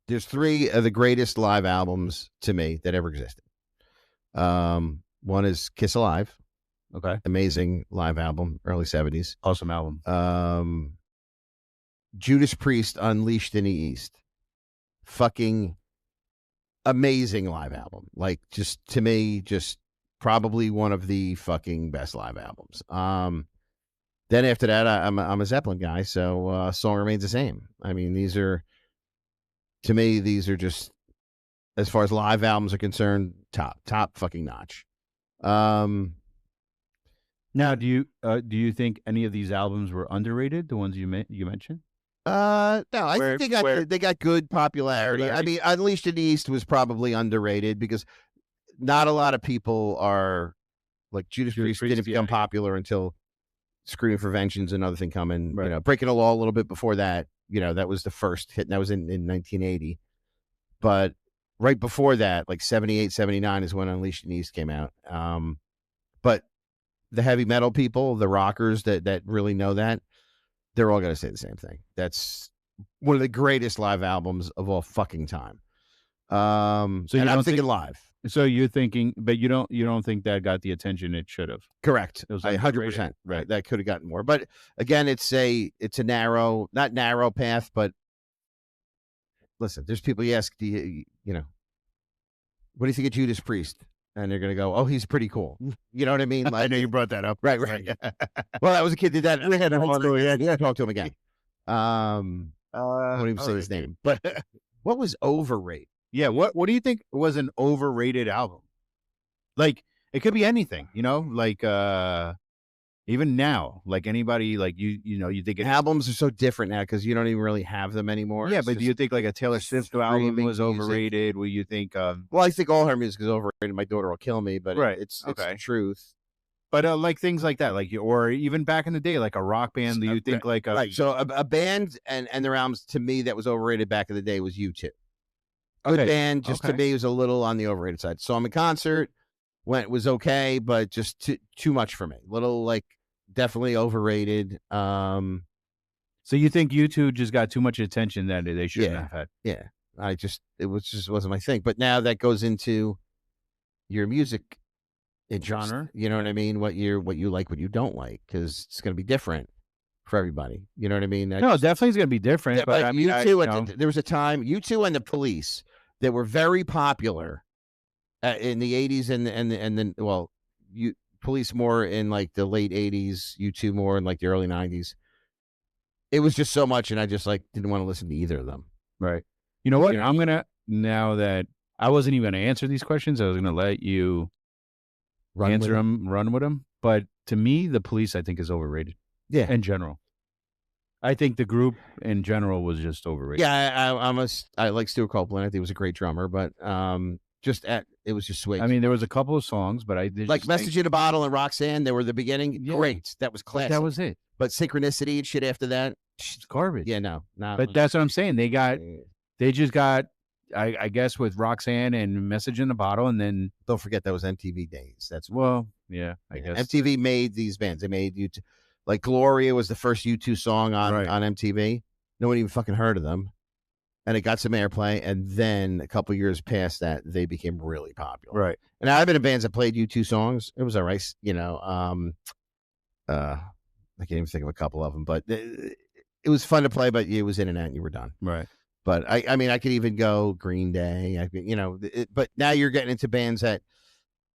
there's 3 of the greatest live albums to me that ever existed. One is Kiss Alive. Okay. Amazing live album, early 70s. Awesome album. Judas Priest, Unleashed in the East. Fucking amazing live album. Like, just to me, just probably one of the fucking best live albums. Then after that, I'm a Zeppelin guy, so Song Remains the Same. I mean, to me, these are just, as far as live albums are concerned, top fucking notch. Now, do you think any of these albums were underrated? The ones you mentioned? No, I think they got good popularity. I mean, Unleashed in the East was probably underrated because not a lot of people are like Judas Priest didn't become popular until Screaming for Vengeance, another thing coming. Right. Breaking the Law a little bit before that. That was the first hit, and that was in 1980. But right before that, like 78, 79 is when Unleashed in the East came out. But the heavy metal people, the rockers that really know that, they're all going to say the same thing. That's one of the greatest live albums of all fucking time. So I'm thinking live. So you're thinking, but you don't think that got the attention it should have? Correct. It was 100%. Right. That could have gotten more. But again, it's a not narrow path, but listen, there's people you ask, what do you think of Judas Priest? And they're going to go, oh, he's pretty cool. You know what I mean? Like, I know you brought that up. Right. Well, that was a kid did that. We had a whole story. Yeah, talk to him again. I won't even say his name. But what was overrated? Yeah, what do you think was an overrated album? Like, it could be anything, like even now, like anybody, like you think albums are so different now because you don't even really have them anymore. Yeah, but do you think like a Taylor Swift album was overrated? Will you think well, I think all her music is overrated. My daughter will kill me, but right. It's the truth. But like things like that, like or even back in the day, like a rock band. Do you think like so a band and their albums to me that was overrated back in the day was U2. Good band, just to me was a little on the overrated side. Saw them in concert, was okay, but just too much for me. Little like definitely overrated. So you think U2 just got too much attention that they shouldn't have had? Yeah, it wasn't my thing. But now that goes into your music genre. You know what I mean? What you like, what you don't like, because it's going to be different for everybody. You know what I mean? Definitely is going to be different. Yeah, but I mean, U2 there was a time U2 and the Police that were very popular in the 80s and then Police more in like the late 80s, U2 more in like the early 90s. It was just so much, and I just like didn't want to listen to either of them. Right. You know what? I'm gonna, now that I wasn't even gonna answer these questions, I was gonna let you run with them. But to me, the Police I think is overrated. Yeah. In general, I think the group in general was just overrated. Yeah, I like Stuart Copeland. I think he was a great drummer, but it was just sweet. I mean, there was a couple of songs, but I like Message in a Bottle and Roxanne. They were the beginning. Yeah. Great. That was classic. That was it. But Synchronicity and shit after that, it's garbage. Yeah, no. But that's what I'm saying. They just got, I guess, with Roxanne and Message in a Bottle, and then don't forget that was MTV days. Yeah, I guess MTV made these bands. They made U2, like Gloria was the first U2 song on MTV. No one even fucking heard of them. And it got some airplay, and then a couple years past that, they became really popular. Right. And I've been in bands that played U2 songs. It was all right, I can't even think of a couple of them, but it was fun to play. But it was in and out, and you were done. Right. But I mean, I could even go Green Day. But now you're getting into bands that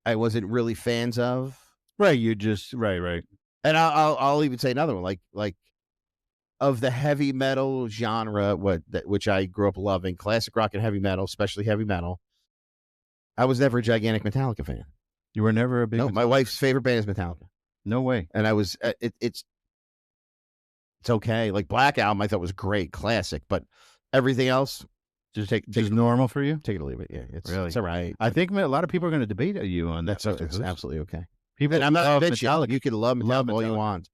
I wasn't really fans of. Right. You just right. And I'll even say another one, like. Of the heavy metal genre, which I grew up loving, classic rock and heavy metal, especially heavy metal. I was never a gigantic Metallica fan. You were never a big. No, my wife's favorite band is Metallica. No way. And I was. It's okay. Like Black Album, I thought was great, classic, but everything else, just normal for you. Take it or leave it. Yeah, it's all right. I think a lot of people are going to debate you on that. It's absolutely okay. People, and I'm not Metallica. You can love Metallica all you want.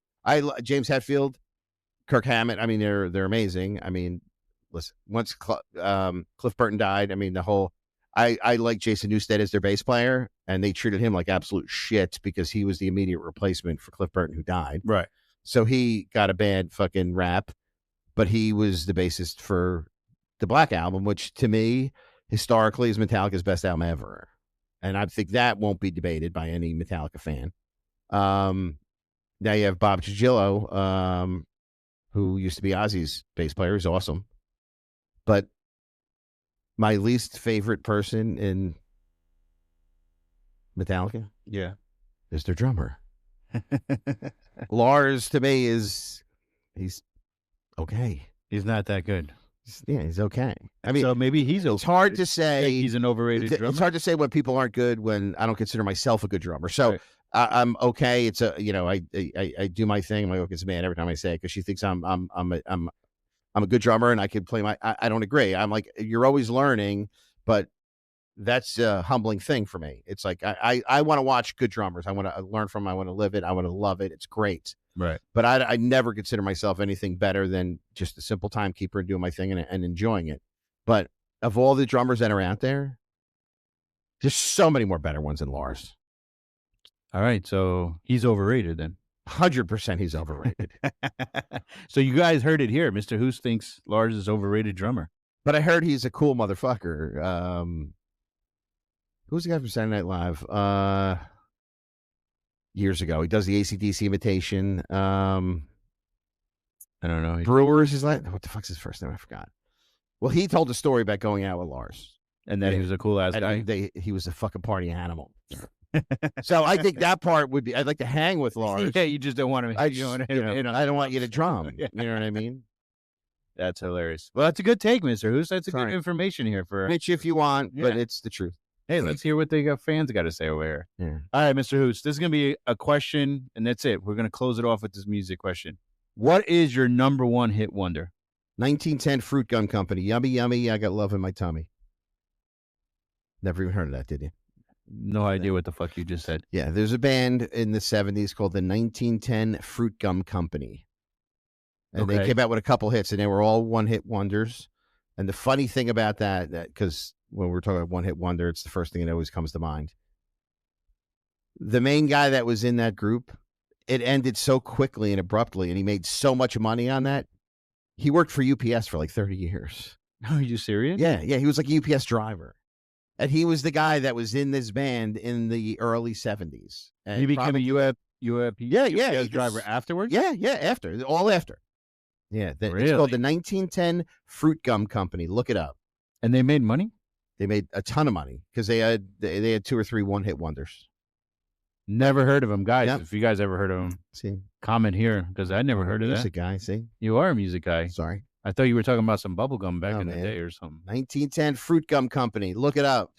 James Hetfield. Kirk Hammett, I mean, they're amazing. I mean, listen, once Cliff Burton died, I mean, I like Jason Newsted as their bass player, and they treated him like absolute shit because he was the immediate replacement for Cliff Burton, who died. Right. So he got a bad fucking rap, but he was the bassist for the Black Album, which to me, historically, is Metallica's best album ever. And I think that won't be debated by any Metallica fan. Now you have Bob Trujillo, who used to be Ozzy's bass player. He's awesome. But my least favorite person in Metallica is their drummer. Lars, to me, he's okay. He's not that good. He's okay. I mean, so maybe he's okay. It's hard to say. He's an overrated drummer. It's hard to say when people aren't good when I don't consider myself a good drummer. So I'm okay. It's I do my thing. My wife gets mad every time I say it because she thinks I'm a good drummer and I can play I don't agree. I'm like, you're always learning, but that's a humbling thing for me. It's like I want to watch good drummers. I want to learn from them. I want to live it. I want to love it. It's great. Right. But I never consider myself anything better than just a simple timekeeper and doing my thing and enjoying it. But of all the drummers that are out there, there's so many more better ones than Lars. All right. So he's overrated then. 100% he's overrated. So you guys heard it here. Mr. Hoos thinks Lars is overrated drummer. But I heard he's a cool motherfucker. Who's the guy from Saturday Night Live? Years ago. He does the AC/DC imitation. I don't know. Brewer's his last. What the fuck's his first name? I forgot. Well, he told a story about going out with Lars. And that he was a cool ass guy. He was a fucking party animal. So I think that part would be. I'd like to hang with Lars. Yeah, you just don't want to. I don't want you to drum. You know what I mean? That's hilarious. Well, that's a good take, Mr. Hoos. That's a good information here for Mitch, if you want, but it's the truth. Hey, let's hear what the fans got to say over here. Yeah. All right, Mr. Hoos. This is gonna be a question, and that's it. We're gonna close it off with this music question. What is your number one hit wonder? 1910 Fruit Gum Company. Yummy, yummy. I got love in my tummy. Never even heard of that, did you? No idea what the fuck you just said. Yeah, there's a band in the 70s called the 1910 Fruit Gum Company. And they came out with a couple hits, and they were all one-hit wonders. And the funny thing about that, because when we're talking about one-hit wonder, it's the first thing that always comes to mind. The main guy that was in that group, it ended so quickly and abruptly, and he made so much money on that. He worked for UPS for like 30 years. Are you serious? Yeah, he was like a UPS driver. And he was the guy that was in this band in the early 70s. And he became a UPS driver afterwards? Yeah, all after. Yeah, really? It's called the 1910 Fruit Gum Company. Look it up. And they made money? They made a ton of money because they had 2 or 3 one-hit wonders. Never heard of them, guys. Yep. If you guys ever heard of them, see, comment here because I never heard of that. Music guy, see? You are a music guy. Sorry. I thought you were talking about some bubble gum back in the day or something. 1910 Fruit Gum Company. Look it up.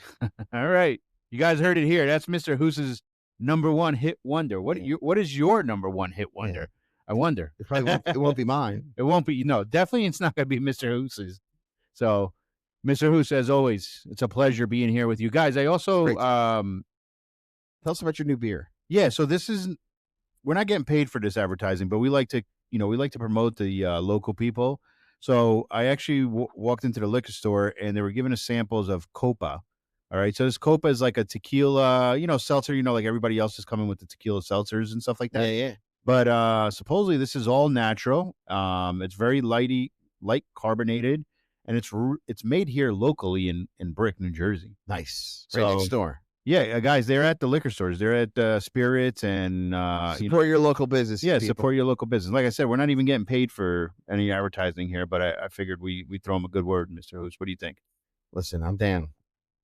All right. You guys heard it here. That's Mr. Hoos's number one hit wonder. What is your number one hit wonder? Yeah. I wonder. It won't be mine. It won't be. No, definitely it's not going to be Mr. Hoos's. So, Mr. Hoos, as always, it's a pleasure being here with you guys. I also... Tell us about your new beer. Yeah, so we're not getting paid for this advertising, but we like to promote the local people. So I actually walked into the liquor store and they were giving us samples of Copa. All right. So this Copa is like a tequila, seltzer, like everybody else is coming with the tequila seltzers and stuff like that. Yeah. But supposedly this is all natural. It's very light carbonated, and it's made here locally in Brick, New Jersey. Nice. Right next door. Yeah, guys, they're at the liquor stores. They're at Spirits and support your local business. Yeah, people. Support your local business. Like I said, we're not even getting paid for any advertising here, but I figured we throw them a good word, Mr. Hoos. What do you think? Listen, I'm down.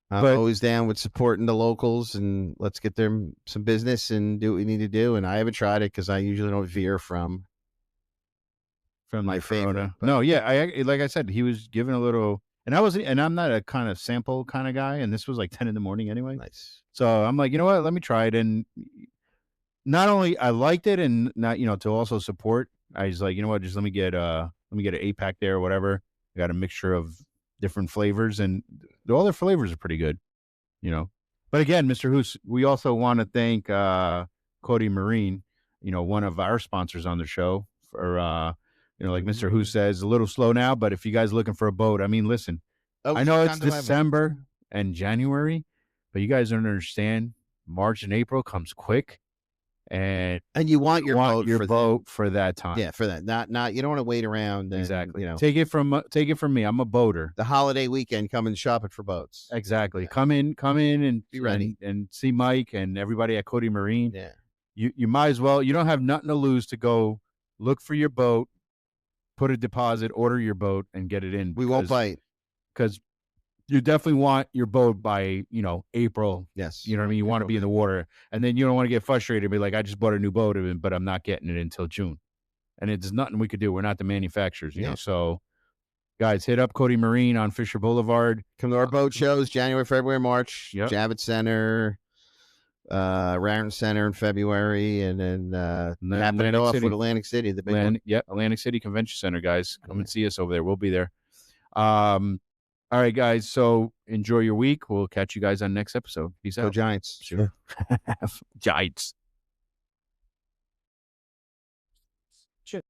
I'm always down with supporting the locals, and let's get them some business and do what we need to do. And I haven't tried it because I usually don't veer from my favorite. No, yeah, like I said, he was giving a little. And I'm not a kind of sample kind of guy, and this was like 10 in the morning anyway. Nice. So I'm like, you know what? Let me try it. And not only I liked it, and not to also support. I was like, you know what? Just let me get an 8-pack there or whatever. I got a mixture of different flavors, and all their flavors are pretty good. But again, Mr. Hoos, we also want to thank Cody Marine, one of our sponsors on the show for. Like Mr. Hoos says, a little slow now, but if you guys are looking for a boat, I mean, listen, I know it's December and January, but you guys don't understand. March and April comes quick, and you want your boat for that time. Yeah, for that. Not you don't want to wait around. And, exactly. Take it from me. I'm a boater. The holiday weekend, come and shop it for boats. Exactly. Yeah. Come in and be ready and see Mike and everybody at Cody Marine. Yeah. You might as well. You don't have nothing to lose to go look for your boat. Put a deposit, order your boat, and get it in. We won't bite. Because you definitely want your boat by, April. Yes. You know what I mean? You want to be in the water. And then you don't want to get frustrated and be like, I just bought a new boat, but I'm not getting it until June. And it's nothing we could do. We're not the manufacturers, you know. So, guys, hit up Cody Marine on Fisher Boulevard. Come to our boat shows, January, February, March. Yep. Javits Center. Raritan Center in February, and then wrapping it off with Atlantic City, the big one. Yeah, Atlantic City Convention Center, guys. Come and see us over there. We'll be there. All right, guys. So enjoy your week. We'll catch you guys on next episode. Peace out. Go Giants. Sure. Giants. Shit.